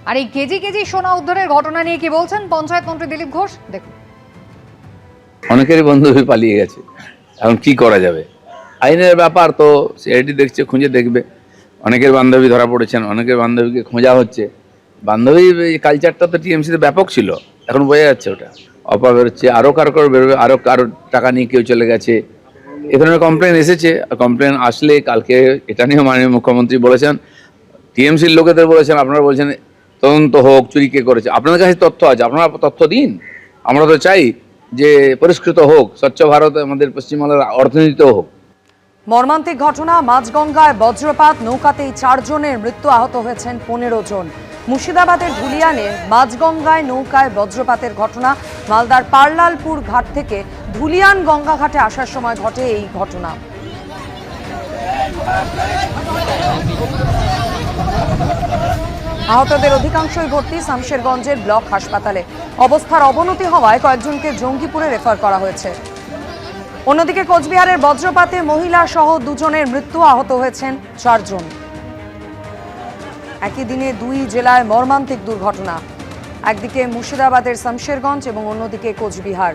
আর এই KG KG সোনা উদ্ধারের ঘটনা নিয়ে কি বলছেন পঞ্চায়েত মন্ত্রী দিলীপ ঘোষ, দেখুন। অনেকেরই বান্ধবী পালিয়ে গেছে, এখন কি করা যাবে? আইনের ব্যাপার তো, সিআইডি দেখছে, খুঁজে দেখবে। অনেকের বান্ধবী ধরা পড়েছেন, অনেকের বান্ধবীকে খোঁজা হচ্ছে। বান্ধবী কালচারটা তো টিএমসিতে ব্যাপক ছিল, এখন বোঝা যাচ্ছে ওটা অপব্যবহার হচ্ছে। আরও কারো বেরোবে, আরও কারো টাকা নিয়ে কেউ চলে গেছে, এ ধরনের কমপ্লেন এসেছে। কমপ্লেন আসলে কালকে এটা নিয়েও মাননীয় মুখ্যমন্ত্রী বলেছেন, টিএমসির লোকেদের বলেছেন, আপনারা বলছেন তদন্ত হোক, চুরি কে করেছে। আপনাদের কাছে তথ্য আছে, আপনারা তথ্য দিন। আমরা তো চাই যে পরিষ্কৃত হোক, স্বচ্ছ ভারত আমাদের পশ্চিমবাংলার অর্থনীতিতেও হোক। মর্মান্তিক ঘটনা, মাঝগঙ্গায় বজ্রপাত, নৌকাতেই 4 জনের মৃত্যু, আহত হয়েছেন 15 জন। মুর্শিদাবাদের ধুলিয়ানে মাঝগঙ্গায় নৌকায় বজ্রপাতের ঘটনা। মালদার পারলালপুর ঘাট থেকে ধুলিয়ান গঙ্গা ঘাটে আসার সময় ঘটে এই ঘটনা। আহতদের অধিকাংশই ভর্তি শামশেরগঞ্জের ব্লক হাসপাতালে। অবস্থার অবনতি হওয়ায় কয়েকজনকে জঙ্গিপুরে রেফার করা হয়েছে। অন্যদিকে কোচবিহারের বজ্রপাতে মহিলা সহ 2 জনের মৃত্যু, আহত হয়েছেন 4 জন। একই দিনে 2 জেলায় মর্মান্তিক দুর্ঘটনা, একদিকে মুর্শিদাবাদের শামশেরগঞ্জ এবং অন্যদিকে কোচবিহার।